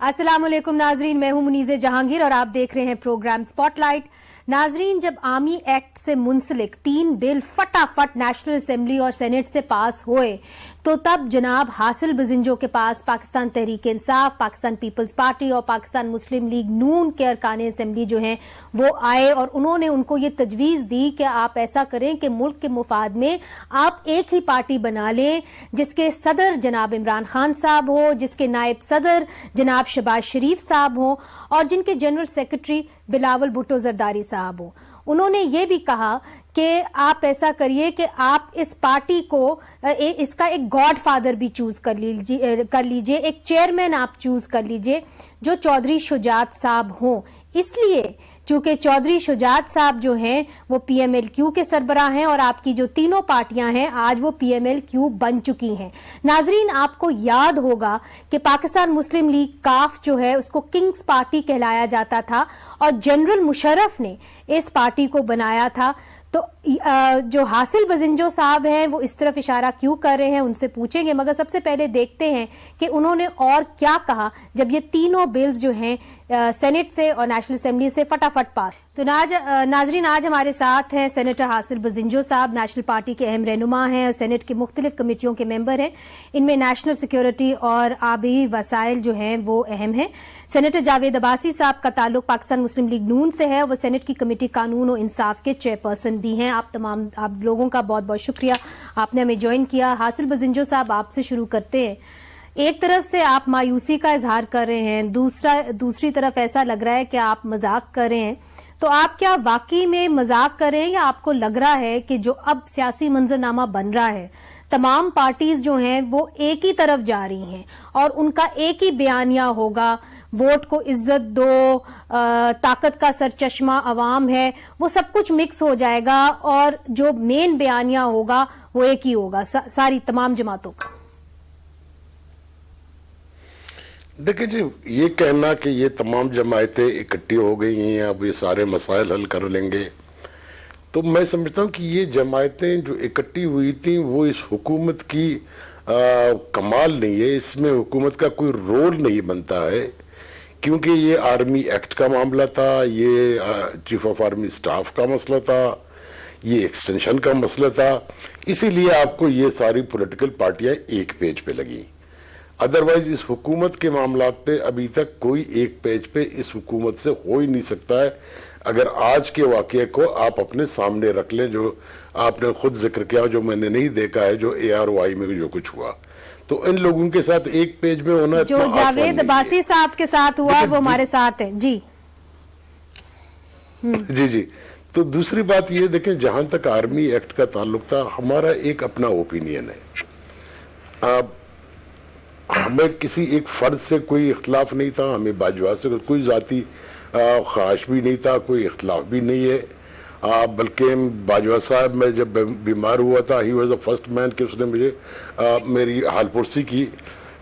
अस्सलाम वालेकुम नाजरीन, मैं हूं मुनीज़े जहांगीर और आप देख रहे हैं प्रोग्राम स्पॉटलाइट। नाजरीन, जब आर्मी एक्ट से मुंसलिक 3 बिल फटाफट नेशनल असेंबली और सेनेट से पास हुए तो तब जनाब हासिल बजिंजो के पास पाकिस्तान तहरीक इंसाफ, पाकिस्तान पीपल्स पार्टी और पाकिस्तान मुस्लिम लीग नून के अरकान असेंबली जो हैं वो आए और उन्होंने उनको ये तजवीज दी कि आप ऐसा करें कि मुल्क के मुफाद में आप एक ही पार्टी बना लें जिसके सदर जनाब इमरान खान साहब हो, जिसके नायब सदर जनाब शहबाज शरीफ साहब हो और जिनके जनरल सेक्रेटरी बिलावल भुट्टो जरदारी साहब हो। उन्होंने ये भी कहा कि आप ऐसा करिए कि आप इस पार्टी को इसका एक गॉडफादर भी चूज कर लीजिए, एक चेयरमैन आप चूज कर लीजिए जो चौधरी शुजात साहब हों। इसलिए चूंकि चौधरी शुजात साहब जो हैं वो PMLQ के सरबराह हैं और आपकी जो तीनों पार्टियां हैं आज वो PMLQ बन चुकी हैं। नाजरीन, आपको याद होगा कि पाकिस्तान मुस्लिम लीग काफ जो है उसको किंग्स पार्टी कहलाया जाता था और जनरल मुशर्रफ ने इस पार्टी को बनाया था। तो जो हासिल बजिंजो साहब हैं वो इस तरफ इशारा क्यों कर रहे हैं उनसे पूछेंगे, मगर सबसे पहले देखते हैं कि उन्होंने और क्या कहा जब ये तीनों बिल्स जो हैं सेनेट से और नेशनल असेंबली से फटाफट पास। तो नाजरीन, आज हमारे साथ हैं सेनेटर हासिल बजिंजो साहब, नेशनल पार्टी के अहम रहनुमा हैं और सेनेट की मुख्तलिफ कमेटियों के मेंबर हैं। इनमें नेशनल सिक्योरिटी और आबी वसाइल जो हैं वो अहम हैं। सेनेटर जावेद अब्बासी साहब का ताल्लुक पाकिस्तान मुस्लिम लीग नून से है, वो सेनेट की कमेटी कानून और इंसाफ के चेयरपर्सन भी हैं। आप लोगों का बहुत बहुत शुक्रिया, आपने हमें ज्वाइन किया। हासिल बजिंजो साहब, आपसे शुरू करते हैं। एक तरफ से आप मायूसी का इजहार कर रहे हैं, दूसरी तरफ ऐसा लग रहा है कि आप मजाक कर रहे हैं। तो आप क्या वाकई में मजाक कर रहे हैं या आपको लग रहा है कि जो अब सियासी मंजरनामा बन रहा है, तमाम पार्टीज जो हैं वो एक ही तरफ जा रही हैं और उनका एक ही बयानिया होगा, वोट को इज्जत दो, ताकत का सरचश्मा अवाम है, वो सब कुछ मिक्स हो जाएगा और जो मेन बयानिया होगा वो एक ही होगा सारी तमाम जमातों का? देखिए जी, ये कहना कि ये तमाम जमायतें इकट्ठी हो गई हैं, अब ये सारे मसाइल हल कर लेंगे, तो मैं समझता हूँ कि ये जमायतें जो इकट्ठी हुई थी वो इस हुकूमत की कमाल नहीं है, इसमें हुकूमत का कोई रोल नहीं बनता है, क्योंकि ये आर्मी एक्ट का मामला था, ये चीफ ऑफ आर्मी स्टाफ का मसला था, ये एक्सटेंशन का मसला था, इसीलिए आपको ये सारी पॉलिटिकल पार्टियां एक पेज पे लगी। अदरवाइज इस हुकूमत के मामलात पे अभी तक कोई एक पेज पे इस हुकूमत से हो ही नहीं सकता है। अगर आज के वाकये को आप अपने सामने रख लें, जो आपने खुद जिक्र किया, जो मैंने नहीं देखा है, जो AROI में जो कुछ हुआ, तो इन लोगों के साथ एक पेज में होना जो जावेद अब्बासी साहब के साथ हुआ वो हमारे साथ है जी। जी। तो दूसरी बात ये देखें, जहां तक आर्मी एक्ट का ताल्लुक था, हमारा एक अपना ओपिनियन है। हमें किसी एक फर्द से कोई इख्तलाफ नहीं था, हमें बाजवा से कोई जाती ख्वाहिश भी नहीं था, कोई इख्तलाफ भी नहीं है। बल्कि बाजवा साहब में जब बीमार हुआ था, he was the first man कि उसने मुझे मेरी हालपुरसी की।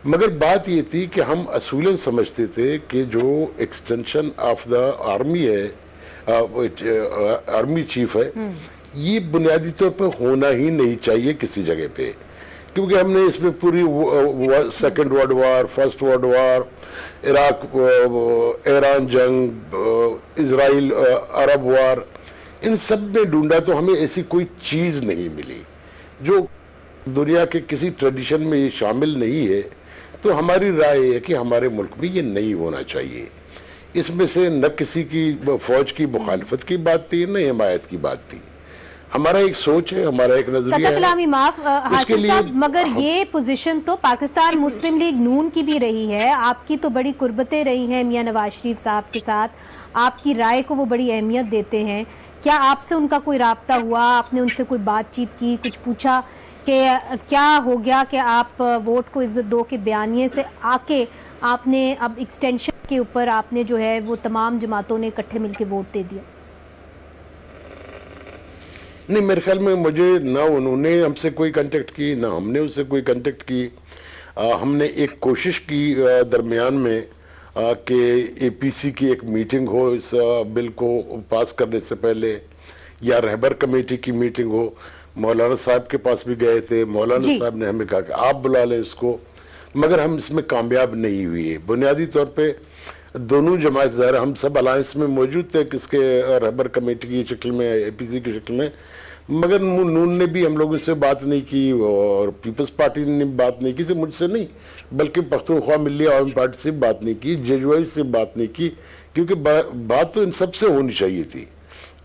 मगर बात ये थी कि हम असूलन समझते थे कि जो एक्सटेंशन ऑफ द आर्मी है, आर्मी चीफ है, ये बुनियादी तौर पर होना ही नहीं चाहिए किसी जगह पे, क्योंकि हमने इसमें पूरी second world war, first world war, Iraq Iran जंग, इजराइल अरब वार, इन सब में ढूंढा तो हमें ऐसी कोई चीज नहीं मिली जो दुनिया के किसी ट्रेडिशन में ये शामिल नहीं है। तो हमारी राय है कि हमारे मुल्क में ये नहीं होना चाहिए। इसमें से न किसी की फौज की मुखालफत की बात थी, न हिमायत की बात थी। हमारा एक सोच है, हमारा एक नजरिया है। माफ हासिल साहब, मगर ये पोजीशन तो पाकिस्तान मुस्लिम लीग नून की भी रही है, आपकी तो बड़ी कुर्बतें रही हैं मियां नवाज शरीफ साहब के साथ, आपकी राय को वो बड़ी अहमियत देते हैं। क्या आपसे उनका कोई राब्ता हुआ, आपने उनसे कोई बातचीत की, कुछ पूछा कि क्या हो गया कि आप वोट को इज्जत दो के बयानिए से आके आपने अब एक्सटेंशन के ऊपर आपने जो है वो तमाम जमातों ने इकट्ठे मिलकर वोट दे दिया? नहीं, मेरे ख्याल में मुझे ना उन्होंने हमसे कोई कांटेक्ट की, ना हमने उससे कोई कांटेक्ट की। हमने एक कोशिश की दरमियान में कि APC की एक मीटिंग हो इस बिल को पास करने से पहले, या रहबर कमेटी की मीटिंग हो। मौलाना साहब के पास भी गए थे, मौलाना साहब ने हमें कहा कि आप बुला लें इसको, मगर हम इसमें कामयाब नहीं हुए। बुनियादी तौर पे दोनों जमात, ज़ाहिर हम सब अलायंस में मौजूद थे, किसके रहबर कमेटी की शक्ल में, APC की शक्ल में, मगर नून ने भी हम लोगों से बात नहीं की और पीपल्स पार्टी ने बात नहीं की, मुझसे नहीं बल्कि पख्तूनख्वा मिली आवामी पार्टी से बात नहीं की, JUI से बात नहीं की, क्योंकि बात तो इन सबसे होनी चाहिए थी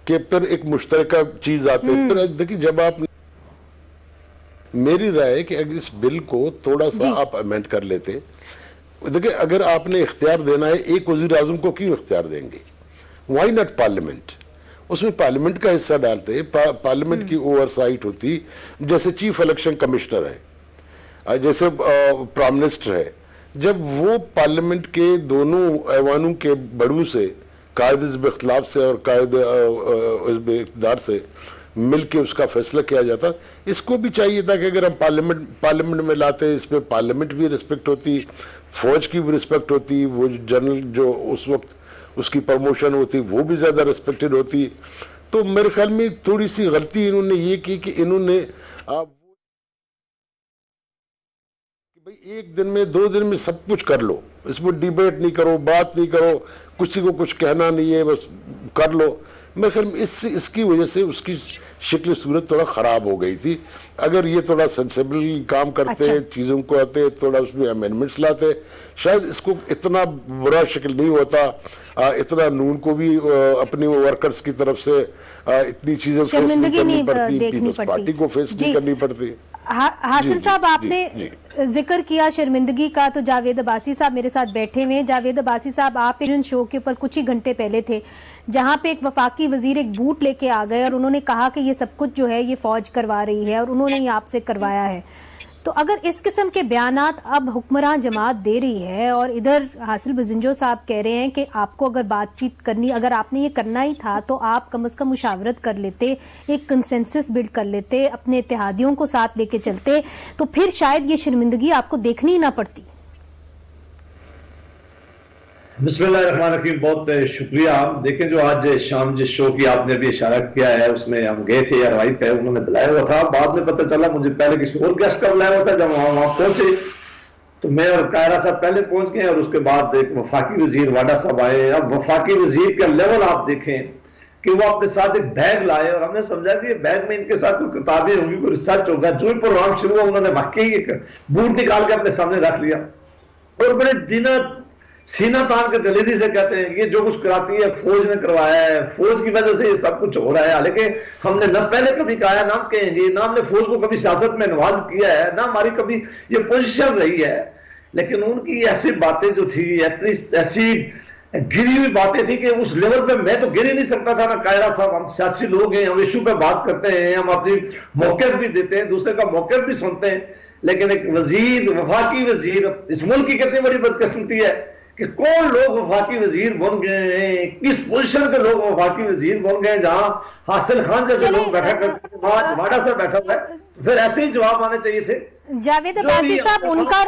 कि फिर एक मुश्तरका चीज आते। फिर देखिए, जब आप, मेरी राय है कि अगर इस बिल को थोड़ा सा आप अमेंड कर लेते, देखिए अगर आपने इख्तियार देना है एक वजीर आजम को, क्यों इख्तियार देंगे? Why not parliament? उसमें पार्लियामेंट का हिस्सा डालते, पार्लियामेंट की ओवरसाइट होती, जैसे चीफ इलेक्शन कमिश्नर है, जैसे प्राइम मिनिस्टर है, जब वो पार्लियामेंट के दोनों ऐवानों के बड़ों से, कायदे इख्तिलाफ से और कायदे इक़्तिदार से मिल के उसका फैसला किया जाता। इसको भी चाहिए था कि अगर हम पार्लियामेंट में लाते, इसमें पार्लियामेंट भी रिस्पेक्ट होती, फौज की भी रिस्पेक्ट होती, वो जनरल जो उस वक्त उसकी प्रमोशन होती वो भी ज्यादा रिस्पेक्टेड होती। तो मेरे ख्याल में थोड़ी सी गलती इन्होंने ये की कि इन्होंने भाई एक दिन में 2 दिन में सब कुछ कर लो, इसमें डिबेट नहीं करो, बात नहीं करो, किसी को कुछ कहना नहीं है, बस कर लो। मेरे ख्याल में इसकी वजह से उसकी शक्ल सूरत थोड़ा खराब हो गई थी। अगर ये थोड़ा सेंसिबल काम करते, चीजों को आते, थोड़ा उसमें अमेंडमेंट्स लाते, शायद इसको इतना बुरा शक्ल नहीं होता, इतना नून को भी अपनी वर्कर्स की तरफ से इतनी चीजें फेस नहीं करनी पड़ती, पीपल्स पार्टी को फेस नहीं करनी पड़ती। हासिल साहब, आपने जिक्र किया शर्मिंदगी का, तो जावेद अब्बासी साहब मेरे साथ बैठे हुए हैं। जावेद अब्बासी साहब, आप पिजन शो के ऊपर कुछ ही घंटे पहले थे, जहां पे एक वफाकी वजीर एक बूट लेके आ गए और उन्होंने कहा कि ये सब कुछ जो है ये फौज करवा रही है और उन्होंने ही आपसे करवाया है। तो अगर इस किस्म के बयानात अब हुक्मरान जमात दे रही है और इधर हासिल बजिंजो साहब कह रहे हैं कि आपको अगर बातचीत करनी, अगर आपने ये करना ही था तो आप कम से कम मुशावरत कर लेते, एक कंसेंसस बिल्ड कर लेते, अपने इत्तेहादियों को साथ लेके चलते, तो फिर शायद ये शर्मिंदगी आपको देखनी ही ना पड़ती। बिस्मिल्लाहिर्रहमानिर्रहीम, बहुत शुक्रिया। देखें, जो आज शाम जिस शो की आपने अभी इशारा किया है उसमें हम गए थे, या राइट है, उन्होंने बुलाया हुआ था। बाद में पता चला मुझे पहले किसी और गेस्ट का बुलाया हुआ था। जब वहां पहुंचे तो मैं और कायरा साहब पहले पहुंच गए और उसके बाद एक वफाकी वजीर वाडा साहब आए। अब वफाकी वजीर का लेवल आप देखें कि वो अपने साथ एक बैग लाए और हमने समझा कि बैग में इनके साथ कोई किताबें होंगी, कोई रिसर्च होगा। जो ही प्रोग्राम शुरू हुआ उन्होंने वाकई एक बूट निकाल के अपने सामने रख लिया और बड़े दिन सीना तान के दलेरी से कहते हैं कि ये जो कुछ कराती है फौज ने करवाया है, फौज की वजह से ये सब कुछ हो रहा है। हालांकि हमने न पहले कभी कहा है, ना कहेंगे, ना हमने फौज को कभी सियासत में इन्वॉल्व किया है, ना हमारी कभी ये पोजीशन रही है। लेकिन उनकी ऐसी बातें जो थी, ऐसी गिरी हुई बातें थी कि उस लेवल पे मैं तो गिर ही नहीं सकता था। ना कायरा साहब, हम सियासी लोग हैं, हम इशू पे बात करते हैं, हम अपनी मौके भी देते हैं, दूसरे का मौके भी सुनते हैं। लेकिन एक वजीर, वफाकी वजीर, इस मुल्क की कितनी बड़ी बदकिस्मती है कि कौन लोग वफाकी वजीर बन गए हैं, किस पोजीशन के लोग वफाकी वजीर बन गए, जहां हासिल खान जैसे लोग बैठा करते, वहां वाडा साहब बैठा हुआ है। फिर ऐसे ही जवाब आने चाहिए थे। जावेद अब्बासी साहब,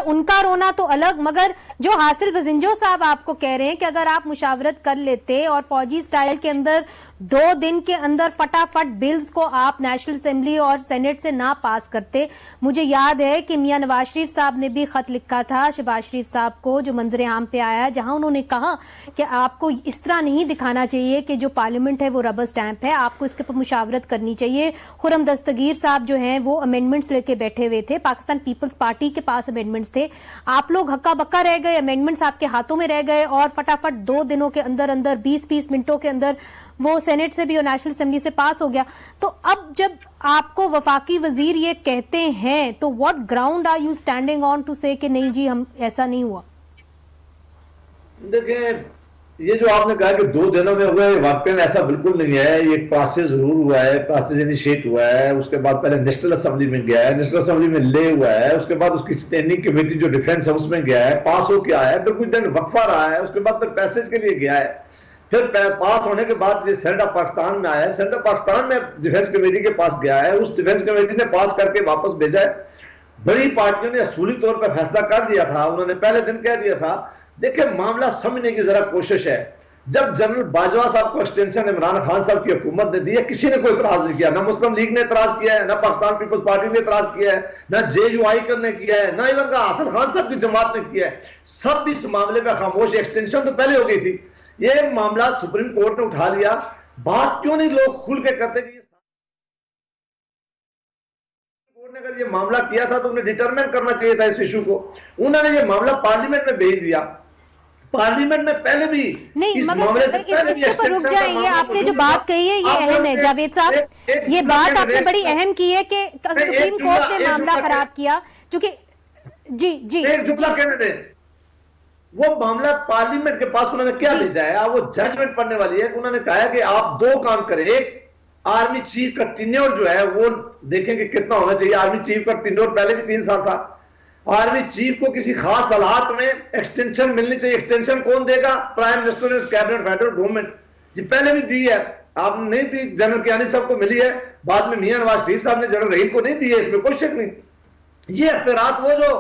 उनका रोना तो अलग, मगर जो हासिल बजिंजो साहब आपको कह रहे हैं कि अगर आप मुशावरत कर लेते और फौजी स्टाइल के अंदर 2 दिन के अंदर फटाफट बिल्स को आप नेशनल असेंबली और सेनेट से ना पास करते। मुझे याद है कि मियां नवाज शरीफ साहब ने भी खत लिखा था शहबाज शरीफ साहब को, जो मंजर आम पे आया, जहां उन्होंने कहा कि आपको इस तरह नहीं दिखाना चाहिए कि जो पार्लियामेंट है वो रबर स्टैंप है, आपको इसके ऊपर मुशावरत करनी चाहिए। खुर्रम दस्तगीर साहब जो है वो अमेंडमेंट्स लेके बैठे हुए थे, पाकिस्तान पीपल्स पार्टी के पास अमेंडमेंट्स थे, आप लोग हक्का बक्का रह गए, अमेंडमेंट्स आपके हाथों में रह गए और फटाफट 2 दिनों के अंदर अंदर 20-20 मिनटों के अंदर वो सेनेट से भी और नेशनल असेंबली से पास हो गया। तो अब जब आपको वफाकी वजीर ये कहते हैं तो what ground are you standing on to say कि नहीं जी हम ऐसा नहीं हुआ? देखिए, ये जो आपने कहा कि 2 दिनों में हुआ है, वाकई ऐसा बिल्कुल नहीं है। ये प्रोसेस जरूर हुआ है, प्रोसेस इनिशिएट हुआ है। उसके बाद पहले नेशनल असेंबली में गया है, नेशनल असेंबली में ले हुआ है, उसके बाद उसकी स्टैंडिंग कमेटी जो डिफेंस हाउस में गया है, पास हो के आया है, फिर कुछ दिन वक्फा रहा है, उसके बाद फिर पैसेज के लिए गया है, फिर पास होने के बाद ये सेनेट ऑफ पाकिस्तान में आया है, सेनेट ऑफ पाकिस्तान में डिफेंस कमेटी के पास गया है, उस डिफेंस कमेटी ने पास करके वापस भेजा है। बड़ी पार्टियों ने असूली तौर पर फैसला कर दिया था, उन्होंने पहले दिन कह दिया था। देखिए, मामला समझने की जरा कोशिश है। जब जनरल बाजवा साहब को एक्सटेंशन इमरान खान साहब की हुकूमत ने दी है, किसी ने कोई इतराज नहीं किया, ना मुस्लिम लीग ने इतराज किया है, ना पाकिस्तान पीपल्स पार्टी ने इतराज किया है, ना JUI ने किया है, ना इवन का हासन खान साहब की जमात ने किया है। सब इस मामले में खामोश। एक्सटेंशन तो पहले हो गई थी, ये मामला सुप्रीम कोर्ट ने उठा लिया। बात क्यों नहीं लोग खुल के करते कि कोर्ट ने अगर ये मामला किया था तो उन्हें डिटरमाइन करना चाहिए था इस इशू को। उन्होंने ये मामला पार्लियामेंट में भेज दिया। पार्लियामेंट में पहले भी नहीं, मगर इसके ऊपर रुक जाएंगे। आपने जो बात कही है ये अहम है जावेद साहब, ये बात आपने बड़ी अहम की है कि सुप्रीम कोर्ट ने मामला खराब किया, क्योंकि जी जी वो मामला पार्लियामेंट के पास उन्होंने क्या भेजा है, वो जजमेंट पढ़ने वाली है। उन्होंने कहा है कि आप दो काम करें, एक आर्मी चीफ का टेन्योर जो है वो देखेंगे कितना होना चाहिए। आर्मी चीफ का टेन्योर पहले भी 3 साल था। आर्मी चीफ को किसी खास हालात में एक्सटेंशन मिलनी चाहिए। एक्सटेंशन कौन देगा? प्राइम मिनिस्टर ने, कैबिनेट, फेडरल गवर्नमेंट। ये पहले भी दी है, आप नहीं दी, जनरल कियानी साहब को मिली है, बाद में मियां नवाज शरीफ साहब ने जनरल रहीम को नहीं दी है, इसमें कोई शक नहीं। ये इख्तियारात वो जो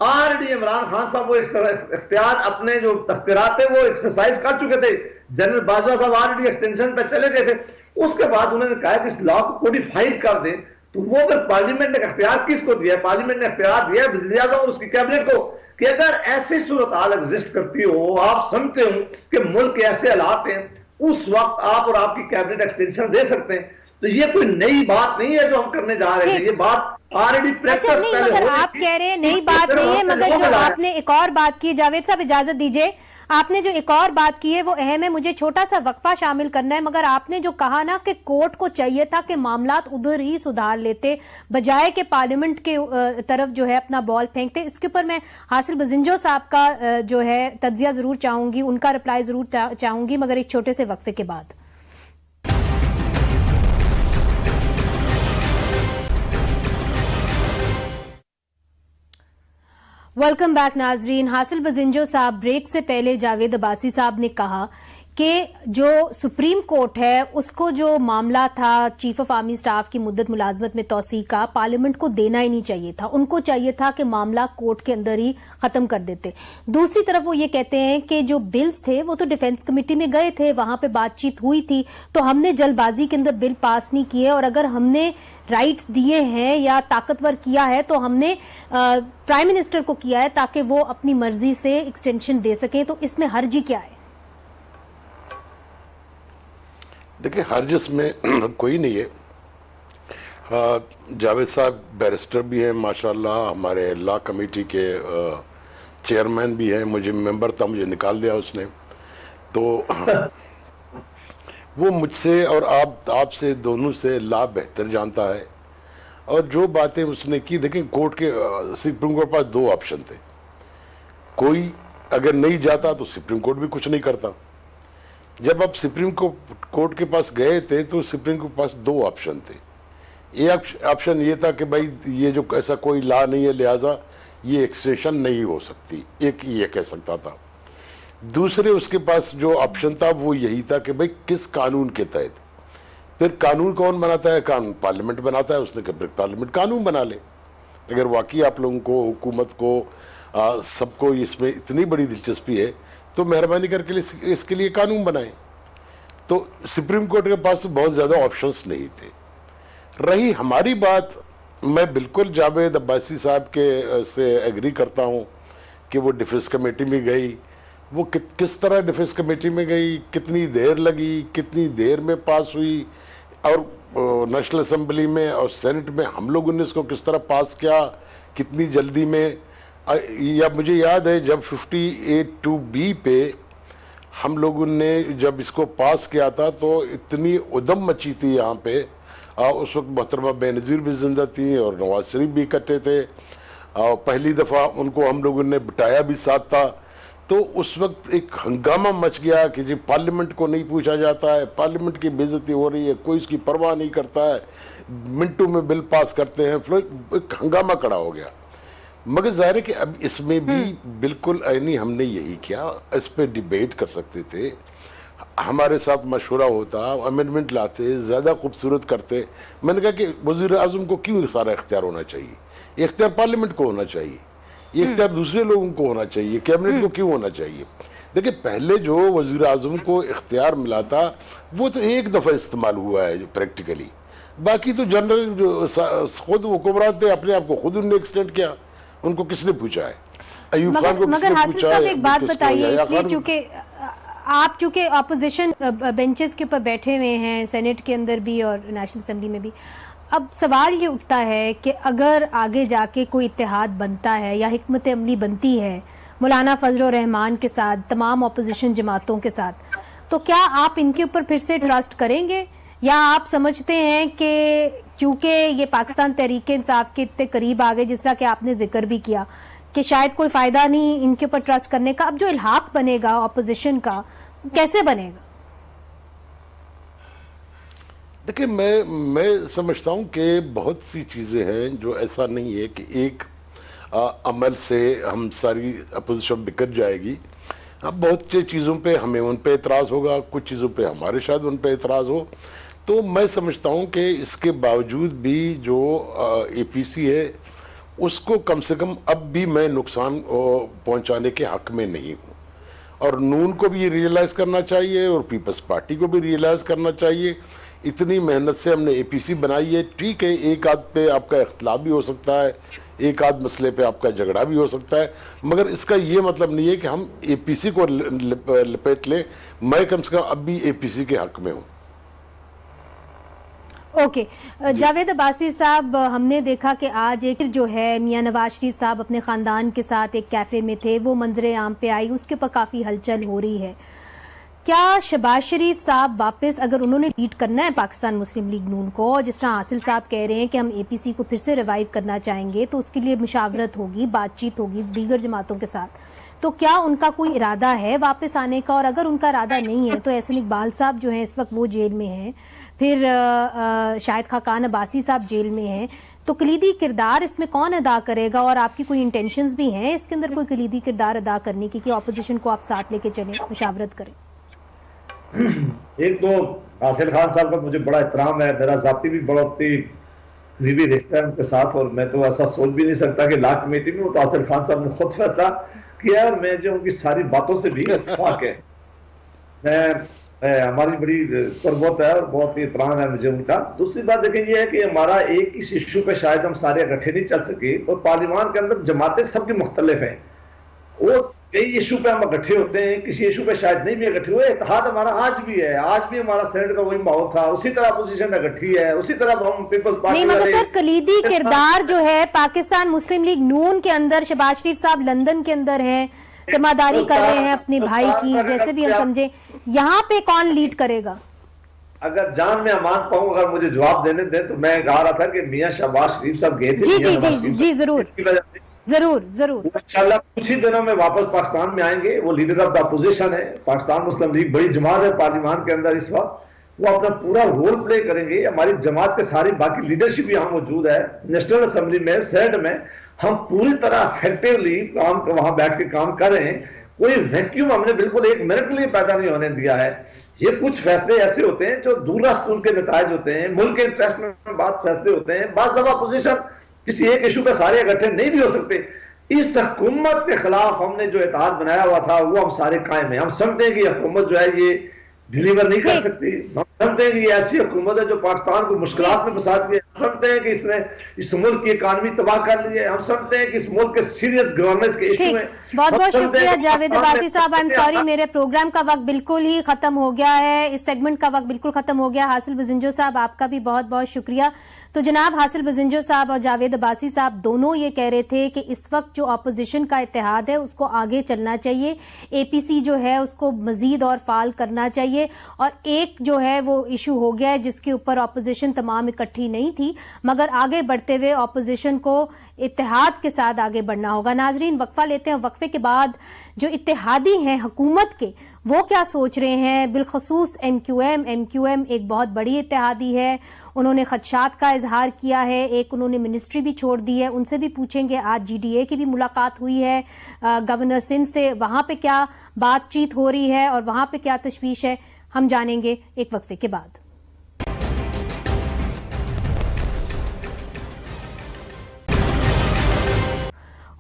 ऑलरेडी इमरान खान साहब वो इख्तियार अपने जो इख्तियारात थे वो एक्सरसाइज कर चुके थे। जनरल बाजवा साहब ऑलरेडी एक्सटेंशन पे चले गए थे। उसके बाद उन्होंने कहा कि इस लॉ को कोडिफाइड कर दें, तो वो अगर पार्लियामेंट ने इख्तियार किसको दिया है? पार्लियामेंट ने इख्तियार दिया है वज़ीर आज़म और उसकी कैबिनेट को कि अगर ऐसी सूरत हाल एग्जिस्ट करती हो, आप समझते हो कि मुल्क के ऐसे हालात हैं, उस वक्त आप और आपकी कैबिनेट एक्सटेंशन दे सकते हैं। तो ये कोई नई बात नहीं है जो हम करने जा रहे हैं, ये बात ऑलरेडी अच्छा नहीं, मगर आप कह रहे हैं नई बात नहीं है, मगर जो आपने एक और बात की, जावेद साहब इजाजत दीजिए, आपने जो एक और बात की है वो अहम है, मुझे छोटा सा वक्फा शामिल करना है। मगर आपने जो कहा ना कि कोर्ट को चाहिए था कि मामलात उधर ही सुधार लेते बजाय के पार्लियामेंट के तरफ जो है अपना बॉल फेंकते, इसके ऊपर मैं हासिल बजिंजो साहब का जो है तज्जिया जरूर चाहूंगी, उनका रिप्लाई जरूर चाहूंगी, मगर एक छोटे से वक्फे के बाद। वेलकम बैक नाजरीन। हासिल बजिंजो साहब, ब्रेक से पहले जावेद अब्बासी साहब ने कहा कि जो सुप्रीम कोर्ट है उसको जो मामला था चीफ ऑफ आर्मी स्टाफ की मुद्दत मुलाजमत में तौसी का, पार्लियामेंट को देना ही नहीं चाहिए था। उनको चाहिए था कि मामला कोर्ट के अंदर ही खत्म कर देते। दूसरी तरफ वो ये कहते हैं कि जो बिल्स थे वो तो डिफेंस कमेटी में गए थे, वहां पे बातचीत हुई थी, तो हमने जल्दबाजी के अंदर बिल पास नहीं किए, और अगर हमने राइट्स दिए हैं या ताकतवर किया है तो हमने प्राइम मिनिस्टर को किया है ताकि वो अपनी मर्जी से एक्सटेंशन दे सके। तो इसमें हर्जी क्या है? देखिए, हर्ज इसमें कोई नहीं है। जावेद साहब बैरिस्टर भी हैं माशाल्लाह, हमारे लॉ कमेटी के चेयरमैन भी हैं। मुझे मेंबर था, मुझे निकाल दिया उसने, तो वो मुझसे और आपसे दोनों से लॉ बेहतर जानता है। और जो बातें उसने की, देखें कोर्ट के सुप्रीम कोर्ट के पास 2 ऑप्शन थे। कोई अगर नहीं जाता तो सुप्रीम कोर्ट भी कुछ नहीं करता। जब आप सुप्रीम कोर्ट के पास गए थे तो सुप्रीम कोर्ट के पास 2 ऑप्शन थे। एक ऑप्शन ये था कि भाई ये जो ऐसा कोई लॉ नहीं है, लिहाजा ये एक्सटेंशन नहीं हो सकती, एक ये कह सकता था। दूसरे उसके पास जो ऑप्शन था वो यही था कि भाई किस कानून के तहत। फिर कानून कौन बनाता है? कानून पार्लियामेंट बनाता है। उसने कहा पार्लियामेंट कानून बना ले। अगर वाकई आप लोगों को, हुकूमत को, सबको इसमें इतनी बड़ी दिलचस्पी है तो मेहरबानी करके इसके लिए कानून बनाएं। तो सुप्रीम कोर्ट के पास तो बहुत ज़्यादा ऑप्शंस नहीं थे। रही हमारी बात, मैं बिल्कुल जावेद अब्बासी साहब के से एग्री करता हूं कि वो डिफेंस कमेटी में गई। वो किस तरह डिफेंस कमेटी में गई, कितनी देर लगी, कितनी देर में पास हुई, और नेशनल असेंबली में और सेनेट में हम लोगों ने इसको किस तरह पास किया, कितनी जल्दी में। या मुझे याद है जब 58(2)B पे हम लोगों ने जब इसको पास किया था तो इतनी उदम मची थी यहाँ पे। उस वक्त मोहतरमा बेनज़ीर भी जिंदा थी और नवाज शरीफ भी इकट्ठे थे, और पहली दफ़ा उनको हम लोगों ने बिठाया भी साथ था। तो उस वक्त एक हंगामा मच गया कि जी पार्लियामेंट को नहीं पूछा जाता है, पार्लियामेंट की बेइज्जती हो रही है, कोई इसकी परवाह नहीं करता है, मिनटों में बिल पास करते हैं। एक हंगामा खड़ा हो गया। मगर जाहिर है कि अब इसमें भी बिल्कुल ऐनी हमने यही किया, इस पर डिबेट कर सकते थे, हमारे साथ मशवरा होता, अमेंडमेंट लाते, ज़्यादा खूबसूरत करते। मैंने कहा कि वज़ीर आज़म को क्यों सारा इख्तियार होना चाहिए? इख्तियार पार्लियामेंट को होना चाहिए, ये इख्तियार दूसरे लोगों को होना चाहिए, कैबिनेट को क्यों होना चाहिए? देखिए, पहले जो वजीर आजम को इख्तियार मिला था वो तो एक दफा इस्तेमाल हुआ है प्रैक्टिकली, बाकी तो जनरल जो खुद हुक्मरान थे अपने आप को खुद उन्होंने एक्सटेंड किया, उनको किसने पूछा है? अयूब खान को किसने पूछा है? एक बात बताइए, इसलिए चूंकि आप चूंकि अपोजिशन बेंचेस के ऊपर बैठे हुए हैं, सेनेट के अंदर भी और नेशनल असेंबली में भी, अब सवाल ये उठता है कि अगर आगे जाके कोई इत्तेहाद बनता है या हिकमत अमली बनती है मौलाना फजल रहमान के साथ, तमाम अपोजिशन जमातों के साथ, तो क्या आप इनके ऊपर फिर से ट्रस्ट करेंगे, या आप समझते हैं कि क्योंकि ये पाकिस्तान तहरीक इंसाफ के इतने करीब आ गए, जिस तरह कि आपने जिक्र भी किया, कि शायद कोई फायदा नहीं इनके ऊपर ट्रस्ट करने का? अब जो इल्हाक बनेगा अपोजिशन का, कैसे बनेगा? देखिए, मैं समझता हूं कि बहुत सी चीजें हैं जो ऐसा नहीं है कि एक अमल से हम सारी अपोजिशन बिखर जाएगी। अब बहुत सी चीज़ों पे हमें उन पे एतराज़ होगा, कुछ चीज़ों पे हमारे शायद उन पे एतराज़ हो। तो मैं समझता हूं कि इसके बावजूद भी जो APC है उसको कम से कम अब भी मैं नुकसान पहुंचाने के हक में नहीं हूं, और नून को भी रियलाइज़ करना चाहिए और पीपल्स पार्टी को भी रियलाइज़ करना चाहिए। इतनी मेहनत से हमने APC बनाई है, ठीक है, एक आध पे आपका इख्तलाफ भी हो सकता है, एक आध मसले पे आपका झगड़ा भी हो सकता है, मगर इसका ये मतलब नहीं है कि हम APC को लपेट लें। मैं कम से कम अब भी APC के हक में हूं। ओके, जावेद अब्बासी साहब, हमने देखा कि आज एक जो है मियां नवाज शरीफ साहब अपने खानदान के साथ एक कैफे में थे, वो मंजरे आम पे आई, उसके ऊपर काफी हलचल हो रही है। क्या शहबाज शरीफ साहब वापस, अगर उन्होंने लीड करना है पाकिस्तान मुस्लिम लीग नून को, जिस तरह हासिल साहब कह रहे हैं कि हम APC को फिर से रिवाइव करना चाहेंगे, तो उसके लिए मुशावरत होगी, बातचीत होगी दीगर जमातों के साथ, तो क्या उनका कोई इरादा है वापस आने का? और अगर उनका इरादा नहीं है तो एहसन इकबाल साहब जो है इस वक्त वो जेल में हैं, फिर शाहिद खाकान अब्बासी साहब जेल में हैं, तो कलीदी किरदार इसमें कौन अदा करेगा? और आपकी कोई इंटेंशंस भी हैं इसके अंदर कोई कलीदी किरदार अदा करने की कि ऑपोजिशन को आप साथ लेके चलें, मुशावरत करें? एक तो हासिल खान साहब का मुझे बड़ा एहतराम है, मेरा जाती भी बहुत ही करीबी रिश्ता है उनके साथ, और मैं तो ऐसा सोच भी नहीं सकता कि लाख कमेटी में वो तो हासिल खान साहब ने खुद फैसला किया, और मैं जो उनकी सारी बातों से भी इत्तेफाक है। हमारी बड़ी कुर्बत है और बहुत ही एहतराम है मुझे उनका। दूसरी बात देखें ये है कि हमारा एक इस इशू पे शायद हम सारे इकट्ठे नहीं चल सके, और पार्लियामान के अंदर जमातें सबकी मुख्तलिफ हैं, वो कई इशू पे हम इकट्ठे होते हैं, किसी इशू पे शायद नहीं भी इकट्ठे हुए। इत्तेहाद हमारा आज भी है, आज भी हमारा सेनेट का वही माहौल था, उसी तरह अपोजिशन इकट्ठी है, उसी तरह हम पीपल्स पार्टी नहीं, मगर सर कलीदी किरदार जो है पाकिस्तान मुस्लिम लीग नून के अंदर, शहबाज शरीफ साहब लंदन के अंदर हैं, तिमादारी कर रहे हैं अपने भाई की, जैसे भी हम समझे, यहाँ पे कौन लीड करेगा? अगर जान में अमान पाऊं, अगर मुझे जवाब देने दे, तो मैं कह रहा था कि मियां शहबाज शरीफ साहब गए थे। जी जी जी जी, जरूर जरूर जरूर, इंशाल्लाह कुछ ही दिनों में वापस पाकिस्तान में आएंगे। वो लीडर ऑफ द अपोजिशन है, पाकिस्तान मुस्लिम लीग बड़ी जमात है पार्लियामान के अंदर इस वक्त, वो अपना पूरा रोल प्ले करेंगे। हमारी जमात के सारी बाकी लीडरशिप यहाँ मौजूद है, नेशनल असेंबली में, सेनेट में, हम पूरी तरह इफेक्टिवली काम वहां बैठ के काम कर रहे हैं। कोई वैक्यूम हमने बिल्कुल एक मिनट के लिए पैदा नहीं होने दिया है। ये कुछ फैसले ऐसे होते हैं जो दूरदराज उनके नताज होते हैं, मुल्क के इंटरेस्ट में बात फैसले होते हैं। बात दफा अपोजिशन किसी एक इशू पे सारे इकट्ठे नहीं भी हो सकते। इस हुकूमत के खिलाफ हमने जो इत्तेहाद बनाया हुआ था वो हम सारे कायम है। हम समझते हैं कि हुकूमत जो है ये डिलीवर नहीं कर सकती, हम समझते हैं कि ये ऐसी हुकूमत है जो पाकिस्तान को मुश्किलात में फंसा दी है, हम समझते हैं कि इसने इस मुल्क की इकानमी तबाह कर ली है, हम समझते हैं कि इस मुल्क के सीरियस गवर्नेंस के इशू में। बहुत बहुत शुक्रिया जावेद अब्बासी साहब, आई एम सॉरी मेरे प्रोग्राम का वक्त बिल्कुल ही खत्म हो गया है, इस सेगमेंट का वक्त बिल्कुल खत्म हो गया। हासिल बजिंजो साहब आपका भी बहुत बहुत शुक्रिया। तो जनाब हासिल बजिंजो साहब और जावेद अब्बासी साहब दोनों ये कह रहे थे कि इस वक्त जो अपोजिशन का इत्तेहाद है उसको आगे चलना चाहिए, APC जो है उसको मजीद और फाल करना चाहिए, और एक जो है वो इशू हो गया है जिसके ऊपर अपोजिशन तमाम इकट्ठी नहीं थी, मगर आगे बढ़ते हुए अपोजिशन को इत्तेहाद के साथ आगे बढ़ना होगा। नाजरीन वक्फा लेते हैं, वक्फे के बाद जो इत्तेहादी हैं हुकूमत के वो क्या सोच रहे हैं, बिलखसूस MQM एक बहुत बड़ी इत्तेहादी है, उन्होंने खदशात का इजहार किया है, एक उन्होंने मिनिस्ट्री भी छोड़ दी है, उनसे भी पूछेंगे। आज GDA की भी मुलाकात हुई है गवर्नर सिंध से, वहां पे क्या बातचीत हो रही है और वहां पे क्या तशवीश है, हम जानेंगे एक वक्फे के बाद।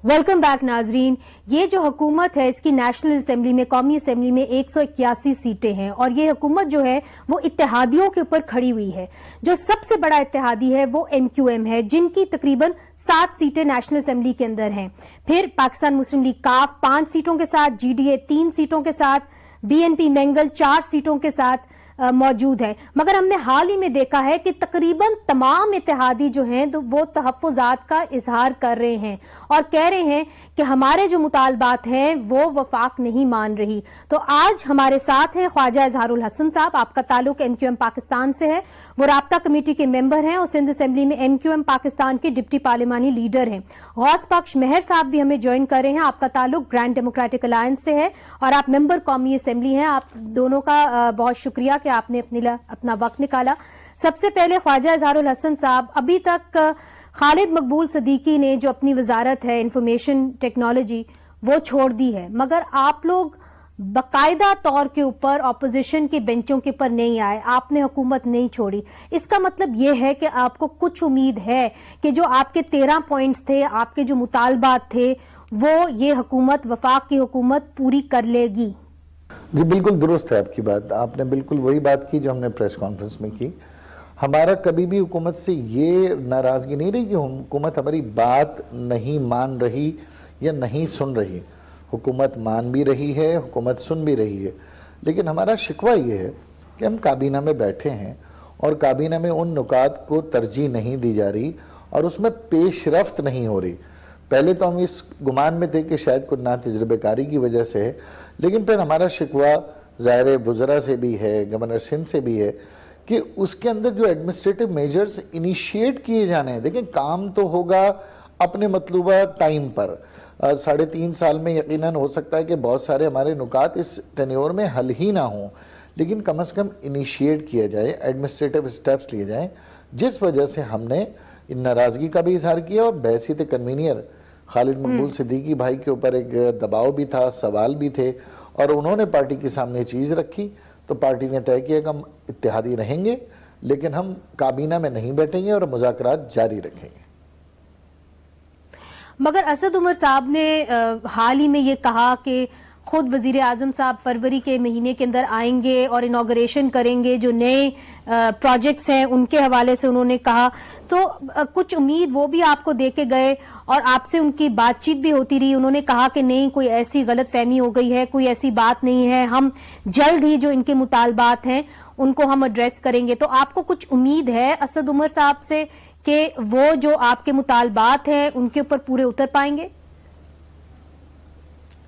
वेलकम बैक नाजरीन। ये जो हुकूमत है इसकी नेशनल असेंबली में, कौमी असेंबली में 181 सीटें हैं और ये हुकूमत जो है वो इत्तेहादियों के ऊपर खड़ी हुई है। जो सबसे बड़ा इत्तेहादी है वो MQM है, जिनकी तकरीबन 7 सीटें नेशनल असेंबली के अंदर हैं। फिर पाकिस्तान मुस्लिम लीग काफ 5 सीटों के साथ, GDA 3 सीटों के साथ, BNP मंगल 4 सीटों के साथ मौजूद है। मगर हमने हाल ही में देखा है कि तकरीबन तमाम इत्तेहादी जो हैं तो वो तहफ़्फ़ुज़ात का इजहार कर रहे हैं और कह रहे हैं कि हमारे जो मुतालबात हैं वो वफाक नहीं मान रही। तो आज हमारे साथ हैं ख्वाजा इजहारुल हसन साहब, आपका ताल्लुक MQM पाकिस्तान से है, वो राब्ता कमेटी के मेंबर हैं और सिंध असेंबली में MQM पाकिस्तान के डिप्टी पार्लिमानी लीडर हैं। गौस बख्श मेहर साहब भी हमें ज्वाइन कर रहे हैं, आपका ताल्लुक ग्रैंड डेमोक्रेटिक अलायंस से है और आप मेंबर कौमी असेंबली हैं। आप दोनों का बहुत शुक्रिया कि आपने अपना वक्त निकाला। सबसे पहले ख्वाजा इजहारुल हसन साहब, अभी तक खालिद मकबूल सदीकी ने जो अपनी वजारत है इंफॉर्मेशन टेक्नोलॉजी वो छोड़ दी है, मगर आप लोग बाकायदा तौर के ऊपर ऑपोजिशन के बेंचों के ऊपर नहीं आए, आपने हुकूमत नहीं छोड़ी। इसका मतलब यह है कि आपको कुछ उम्मीद है कि जो आपके 13 पॉइंट्स थे, आपके जो मुतालबात थे, वो ये हुकूमत, वफाक की हुकूमत पूरी कर लेगी। जी बिल्कुल दुरुस्त है आपकी बात, आपने बिल्कुल वही बात की जो हमने प्रेस कॉन्फ्रेंस में की। हमारा कभी भी हुकूमत से ये नाराज़गी नहीं रही कि हुकूमत हमारी बात नहीं मान रही या नहीं सुन रही। हुकूमत मान भी रही है, हुकूमत सुन भी रही है, लेकिन हमारा शिकवा ये है कि हम काबीना में बैठे हैं और काबीना में उन नुकात को तरजीह नहीं दी जा रही और उसमें पेशरफ्त नहीं हो रही। पहले तो हम इस गुमान में थे कि शायद कुछ ना तजुर्बेकारी की वजह से है, लेकिन फिर हमारा शिकवा ज़ाहिर वज़रा से भी है, गवर्नर सिंध से भी है कि उसके अंदर जो एडमिनिस्ट्रेटिव मेजर्स इनिशिएट किए जाने हैं। देखें, काम तो होगा अपने मतलूबा टाइम पर, 3.5 साल में यकीनन हो सकता है कि बहुत सारे हमारे नुकात इस टेन्योर में हल ही ना हों, लेकिन कम से कम इनिशिएट किया जाए, एडमिनिस्ट्रेटिव स्टेप्स लिए जाएँ, जिस वजह से हमने इन नाराज़गी का भी इजहार किया और बहसीत कन्वीनियर खालिद मकबूल सिद्दीकी भाई के ऊपर एक दबाव भी था, सवाल भी थे और उन्होंने पार्टी के सामने चीज़ रखी तो पार्टी ने तय किया कि हम इत्तेहादी रहेंगे, लेकिन हम काबीना में नहीं बैठेंगे और मुज़ाकरात जारी रखेंगे। मगर असद उमर साहब ने हाल ही में ये कहा कि खुद वजीर आजम साहब फरवरी के महीने के अंदर आएंगे और इनॉग्रेशन करेंगे, जो नए प्रोजेक्ट्स हैं उनके हवाले से उन्होंने कहा। तो कुछ उम्मीद वो भी आपको दे के गए और आपसे उनकी बातचीत भी होती रही। उन्होंने कहा कि नहीं, कोई ऐसी गलत फहमी हो गई है, कोई ऐसी बात नहीं है, हम जल्द ही जो इनके मुतालबात हैं उनको हम एड्रेस करेंगे। तो आपको कुछ उम्मीद है असद उमर साहब से कि वो जो आपके मुतालबात हैं उनके ऊपर पूरे उतर पाएंगे?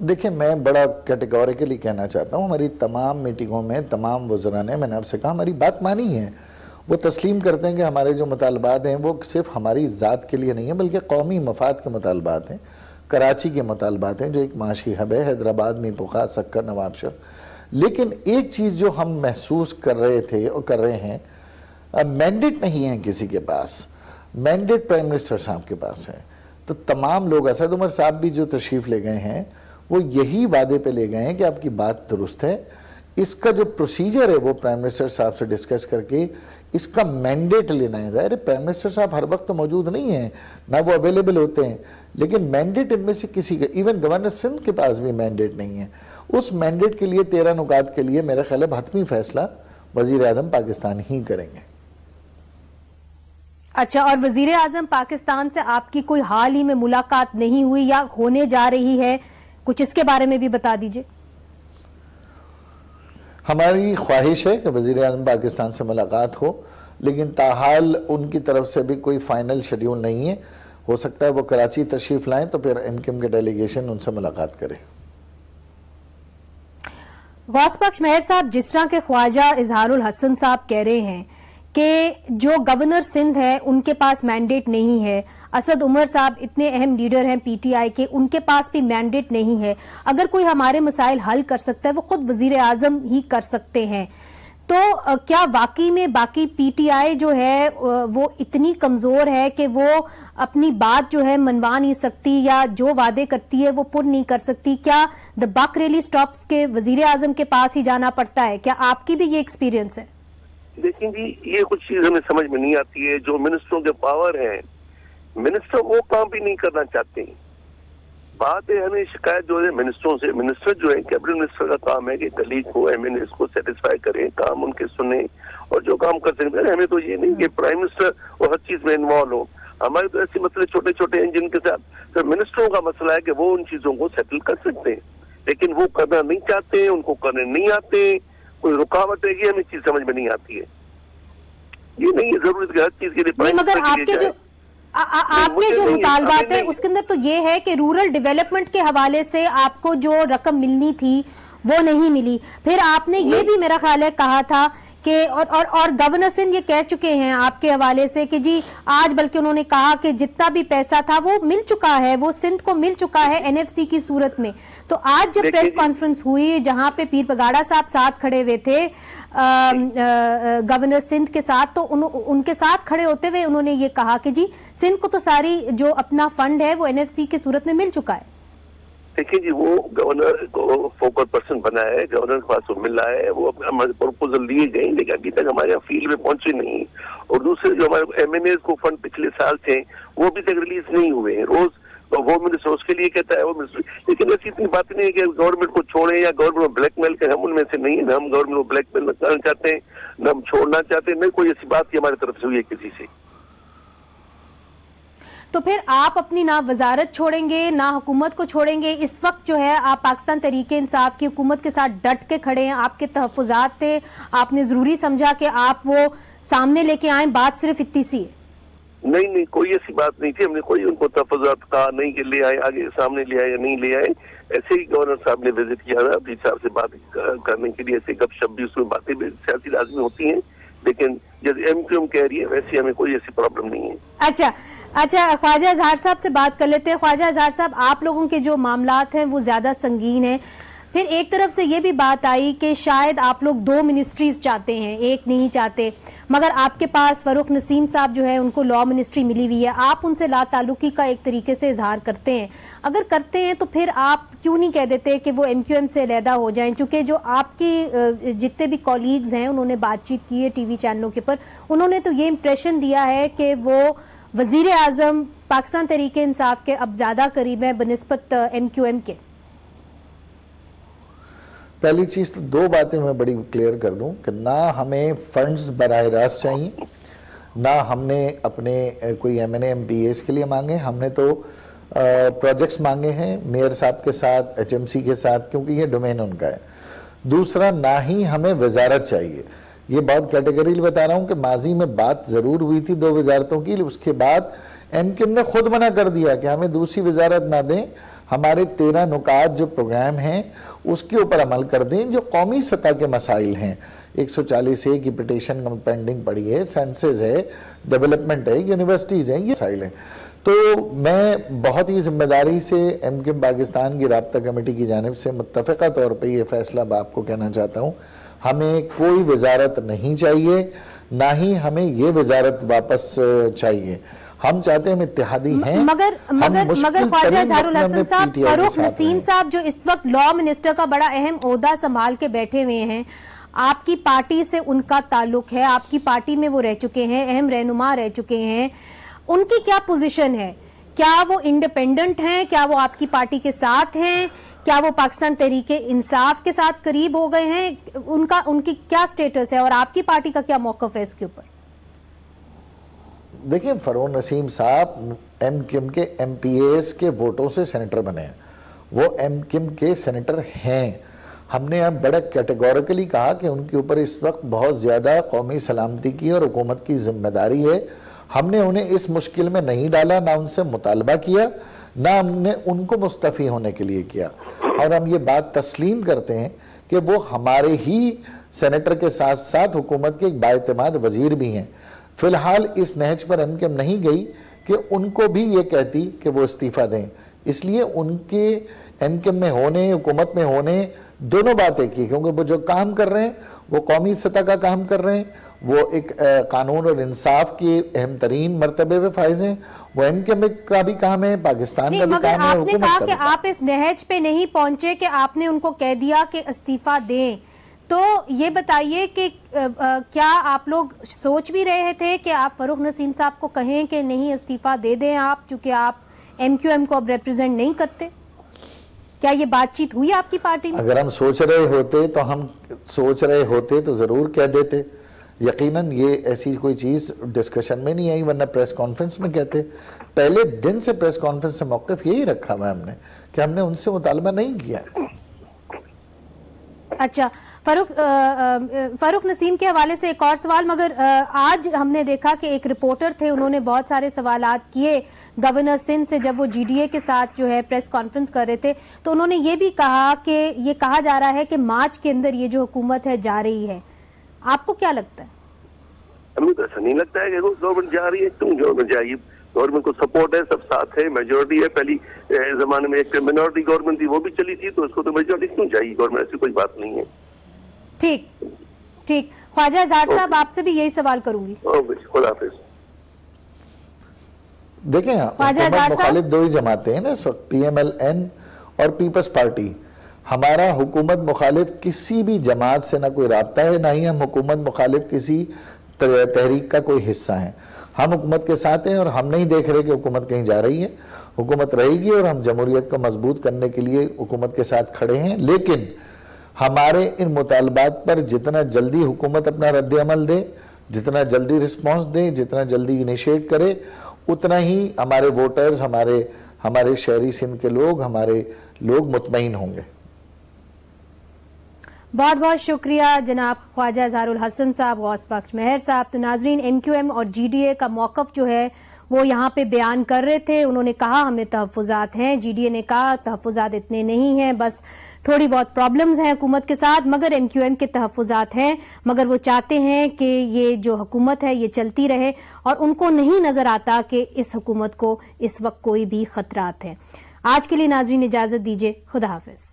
देखिए, मैं बड़ा कैटेगोरिकली कहना चाहता हूँ, हमारी तमाम मीटिंगों में तमाम वज़रा ने, मैंने आपसे कहा, हमारी बात मानी है। वो तस्लीम करते हैं कि हमारे जो मुतालबात हैं वो सिर्फ हमारी ज़ात के लिए नहीं है बल्कि कौमी मफाद के मुतालबात हैं, कराची के मुतालबात हैं जो एक माशी हब है, हैदराबाद में पुखा, सक्कर, नवाबशहर। लेकिन एक चीज़ जो हम महसूस कर रहे थे और कर रहे हैं, मैंडेट नहीं है किसी के पास, मैंडेट प्राइम मिनिस्टर साहब के पास है। तो तमाम लोग, असद उमर साहब भी जो तशरीफ़ ले गए हैं वो यही वादे पे ले गए हैं कि आपकी बात दुरुस्त है, इसका जो प्रोसीजर है वो प्राइम मिनिस्टर साहब से डिस्कस करके इसका मैंडेट लेना है। ज़ाहिर है प्राइम मिनिस्टर साहब हर वक्त मौजूद नहीं है, ना वो अवेलेबल होते हैं, लेकिन मैंडेट इनमें से किसी का, इवन गवर्नर सिंध के पास भी मैंडेट नहीं है। उस मैंडेट के लिए 13 नुकात के लिए मेरा ख्याल है हतमी फैसला वजीर आजम पाकिस्तान ही करेंगे। अच्छा, और वजीर आजम पाकिस्तान से आपकी कोई हाल ही में मुलाकात नहीं हुई या होने जा रही है? कुछ इसके बारे में भी बता दीजिए। हमारी ख्वाहिश है कि वज़ीर आज़म पाकिस्तान से मुलाकात हो, लेकिन ताहाल उनकी तरफ से भी कोई फाइनल शेड्यूल नहीं है। हो सकता है वो कराची तशरीफ लाएं तो फिर MQM के डेलीगेशन उनसे मुलाकात करे। गौस बख्श मेहर साहब, जिस तरह के ख्वाजा इजहारुल हसन साहब कह रहे हैं कि जो गवर्नर सिंध है उनके पास मैंडेट नहीं है, असद उमर साहब इतने अहम लीडर हैं PTI के, उनके पास भी मैंडेट नहीं है, अगर कोई हमारे मसाइल हल कर सकता है वो खुद वजीर आजम ही कर सकते हैं, तो क्या वाकई में बाकी PTI जो है वो इतनी कमजोर है कि वो अपनी बात जो है मनवा नहीं सकती या जो वादे करती है वो पूर्ण नहीं कर सकती? क्या द बक रियली स्टॉप्स के वजीर आजम के पास ही जाना पड़ता है? क्या आपकी भी ये एक्सपीरियंस है? देखिए जी, ये कुछ चीज हमें समझ में नहीं आती है। जो मिनिस्टरों के पावर है, मिनिस्टर वो काम भी नहीं करना चाहते, बात है हमें शिकायत जो है मिनिस्टरों से, मिनिस्टर जो है कैबिनेट मिनिस्टर का काम है कि कलीग को एमएनए को सेटिस्फाई करें, काम उनके सुने और जो काम कर सकते हैं। हमें तो ये नहीं कि प्राइम मिनिस्टर और हर चीज में इन्वॉल्व हो, हमारे तो ऐसे मसले छोटे छोटे हैं जिनके साथ तो मिनिस्टरों का मसला है कि वो उन चीजों को सेटल कर सकते हैं, लेकिन वो करना नहीं चाहते, उनको करने नहीं आते, कोई रुकावट है कि हमें चीज समझ में नहीं आती है। ये नहीं है जरूरत कि हर चीज के लिए मगर आपके जो मुतालबात है उसके अंदर तो ये है कि रूरल डेवलपमेंट के हवाले से आपको जो रकम मिलनी थी वो नहीं मिली। फिर आपने ये भी मेरा ख्याल है कहा था कि और गवर्नर सिंह ये कह चुके हैं आपके हवाले से कि जी आज बल्कि उन्होंने कहा कि जितना भी पैसा था वो मिल चुका है, वो सिंध को मिल चुका है एनएफसी की सूरत में। तो आज जब प्रेस कॉन्फ्रेंस हुई जहां पे पीर पगाड़ा साहब साथ खड़े हुए थे गवर्नर सिंध के साथ, तो उनके साथ खड़े होते हुए उन्होंने ये कहा कि जी सिंध को तो सारी जो अपना फंड है वो एनएफसी की सूरत में मिल चुका है। देखिए जी, वो गवर्नर को फोकल पर्सन बना है, गवर्नर के पास वो मिला है, वो हमारे प्रपोजल लिए गए लेकिन अभी तक हमारे यहाँ फील्ड में पहुंचे नहीं। और दूसरे जो हमारे एमएनए को फंड पिछले साल थे वो भी तक रिलीज नहीं हुए हैं। रोज तो वो मिनिस्टर उसके लिए कहता है वो मिनिस्टर, लेकिन ऐसी इतनी बात नहीं है कि गवर्नमेंट को छोड़े या गवर्नमेंट को ब्लैकमेल करें, हम उनमें से नहीं है। हम गवर्नमेंट को ब्लैकमेल करना चाहते हैं न हम छोड़ना चाहते हैं, नहीं कोई ऐसी बात की हमारी तरफ से हुई है किसी से। तो फिर आप अपनी ना वजारत छोड़ेंगे ना हुकूमत को छोड़ेंगे। इस वक्त जो है आप पाकिस्तान तहरीक इंसाफ की हुकूमत के साथ डट के खड़े हैं, आपके तहफ़्फ़ुज़ात थे, आपने जरूरी समझा कि आप वो सामने लेके आए, बात सिर्फ इतनी सी है। नहीं कोई ऐसी बात नहीं थी, हमने कोई उनको तहफ़्फ़ुज़ात कहा नहीं कि ले आए, आगे सामने ले आए या नहीं ले आए। ऐसे ही गवर्नर साहब ने विजिट किया था अपने साहब से बात करने के लिए, ऐसे गपशप भी उसमें बातें भी सियासी लाजमी होती हैं, लेकिन जैसे एमक्यूएम कह रही है वैसे हमें कोई ऐसी प्रॉब्लम नहीं है। अच्छा ख्वाजा अजहर साहब से बात कर लेते हैं। ख्वाजा अजहर साहब, आप लोगों के जो मामलात हैं वो ज्यादा संगीन हैं। फिर एक तरफ से ये भी बात आई कि शायद आप लोग 2 मिनिस्ट्रीज चाहते हैं, एक नहीं चाहते, मगर आपके पास फरूख नसीम साहब जो है उनको लॉ मिनिस्ट्री मिली हुई है, आप उनसे लाताल्लुकी का एक तरीके से इजहार करते हैं। अगर करते हैं तो फिर आप क्यों नहीं कह देते कि वो एमक्यूएम से अलहदा हो जाएं? चूंकि जो आपकी जितने भी कॉलीग्स हैं उन्होंने बातचीत की है टीवी चैनलों के ऊपर, उन्होंने तो ये इम्प्रेशन दिया है कि वो वजीर आजम पाकिस्तान तहरीक इंसाफ के अब ज्यादा करीब है बनिस्बत एमक्यूएम के। पहली चीज तो 2 बातें मैं बड़ी क्लियर कर दूं कि ना हमें फंड्स बराह रास्त चाहिए, ना हमने अपने कोई एमएनए एमपीएस के लिए मांगे, हमने तो प्रोजेक्ट्स मांगे हैं मेयर साहब के साथ, एचएमसी के साथ, क्योंकि ये डोमेन उनका है। दूसरा, ना ही हमें वजारत चाहिए। ये बहुत कैटेगरीली बता रहा हूं कि माजी में बात जरूर हुई थी 2 वजारतों की, उसके बाद एमक्यूएम ने खुद मना कर दिया कि हमें दूसरी वजारत ना दें, हमारे 13 नुकात जो प्रोग्राम हैं उसके ऊपर अमल कर दें जो कौमी सतह के मसाइल हैं। 140A की पिटीशन पेंडिंग पड़ी है, सेंसेस है, डेवलपमेंट है, यूनिवर्सिटीज़ हैं, ये मसाइल हैं। तो मैं बहुत ही जिम्मेदारी से एमक्यूएम पाकिस्तान की राब्ता कमेटी की जानिब से मुत्तफ़िक़ा तौर पर यह फैसला आपको कहना चाहता हूँ, हमें कोई वजारत नहीं चाहिए, ना ही हमें ये वजारत वापस चाहिए। हम चाहते हैं, हम इत्तेहादी हैं। मगर ख्वाजा अजहरुल हसन साहब, फरूख नसीम साहब जो इस वक्त लॉ मिनिस्टर का बड़ा अहम ओहदा संभाल के बैठे हुए हैं, आपकी पार्टी से उनका ताल्लुक है, आपकी पार्टी में वो रह चुके हैं, अहम रहनुमा रह चुके हैं, उनकी क्या पोजीशन है? क्या वो इंडिपेंडेंट हैं? क्या वो आपकी पार्टी के साथ हैं? क्या वो पाकिस्तान तहरीक इंसाफ के साथ करीब हो गए हैं? उनकी क्या स्टेटस है और आपकी पार्टी का क्या मौक़िफ़ है इसके ऊपर? देखिए, फरूख नसीम साहब एमक्यूएम के एमपीएस के वोटों से सेनेटर बने हैं, वो एमक्यूएम के सेनेटर हैं। हमने अब बड़ा कैटेगोरिकली कहा कि उनके ऊपर इस वक्त बहुत ज़्यादा कौमी सलामती की और हुकूमत की जिम्मेदारी है। हमने उन्हें इस मुश्किल में नहीं डाला, ना उनसे मुतालबा किया, ना हमने उनको मुस्तफ़ी होने के लिए किया। और हम ये बात तस्लीम करते हैं कि वो हमारे ही सेनेटर के साथ साथ हुकूमत के एक बाएतमाद वजीर भी हैं। फिलहाल इस नहज पर एमक्यूएम नहीं गई कि उनको भी ये कहती कि वो इस्तीफ़ा दें, इसलिए उनके एमक्यूएम में होने, हुकूमत में होने, दोनों बातें की, क्योंकि वो जो काम कर रहे हैं वो कौमी सतह का काम कर रहे हैं, वो एक कानून और इंसाफ की अहम तरीन मरतबे पे फाइज हैं। वो एमक्यूएम का भी काम है, पाकिस्तान का भी काम है। आपने कहा कि आप इस नहज पे नहीं पहुंचे कि आपने उनको कह दिया कि इस्तीफा दें, तो ये बताइए कि क्या आप लोग सोच भी रहे थे कि आप फरूख नसीम साहब को कहें कि नहीं इस्तीफा दे दें आप, चूंकि आप एमक्यूएम को अब रिप्रेजेंट नहीं करते? क्या ये बातचीत हुई आपकी पार्टी में? अगर हम सोच रहे होते तो जरूर कह देते। यकीनन ये ऐसी कोई चीज डिस्कशन में नहीं आई, वरना प्रेस कॉन्फ्रेंस में कहते। पहले दिन से प्रेस कॉन्फ्रेंस से मौक़िफ़ यही रखा हुआ हमने कि हमने उनसे मुतालबा नहीं किया। अच्छा, फारूक नसीम के हवाले से एक और सवाल, मगर आज हमने देखा कि एक रिपोर्टर थे, उन्होंने बहुत सारे सवालात किए गवर्नर सिंध से जब वो जीडीए के साथ जो है प्रेस कॉन्फ्रेंस कर रहे थे, तो उन्होंने ये भी कहा कि ये कहा जा रहा है कि मार्च के अंदर ये जो हुकूमत है जा रही है। आपको क्या लगता है? हमें तो ऐसा नहीं लगता है कि गवर्नमेंट जा रही है। क्यों गवर्नमेंट जाएगी? गवर्नमेंट को सपोर्ट है, सब साथ है, मेजोरिटी है। पहली जमाने में एक मिनॉरिटी गवर्नमेंट थी, वो भी चली थी, तो उसको तो मेजोरिटी क्यों चाहिए गवर्नमेंट? ऐसी कोई बात नहीं है। ठीक ठीक, ख्वाजा इजहार साहब आपसे भी यही सवाल करूंगी। खुदा हाफिज। देखें, मुखालिफ दो ही जमाते हैं ना इस वक्त, PMLN और पीपल्स पार्टी। हमारा हुकूमत मुखालिफ किसी भी जमात से ना कोई राब्ता है, ना ही हम हुकूमत मुखालिफ किसी तहरीक का कोई हिस्सा है। हम हुकूमत के साथ हैं और हम नहीं देख रहे कि हुकूमत कहीं जा रही है। हुकूमत रहेगी और हम जमहूरियत को मजबूत करने के लिए हुकूमत के साथ खड़े हैं। लेकिन हमारे इन मुतालबात पर जितना जल्दी हुकूमत अपना रद्द-ए-अमल दे, जितना जल्दी रिस्पॉन्स दे, जितना जल्दी इनिशिएट करे, उतना ही हमारे वोटर्स, हमारे शहरी सिंध के लोग, हमारे लोग मुतमईन होंगे। बहुत बहुत शुक्रिया जनाब ख्वाजा इजहारुल हसन साहब, गौस बख्श मेहर साहब। तो नाजरीन, MQM और GDA का मौक़िफ़ जो है वो यहाँ पे बयान कर रहे थे। उन्होंने कहा हमें तहफ़्फ़ुज़ात हैं, GDA ने कहा तहफ़्फ़ुज़ात इतने नहीं हैं, बस थोड़ी बहुत प्रॉब्लम्स हैं हुकूमत के साथ, मगर MQM के तहफ़्फ़ुज़ात हैं, मगर वो चाहते हैं कि ये जो हुकूमत है ये चलती रहे और उनको नहीं नज़र आता कि इस हुकूमत को इस वक्त कोई भी खतरात है। आज के लिए नाजरीन इजाज़त दीजिए, खुदा हाफ़िज़।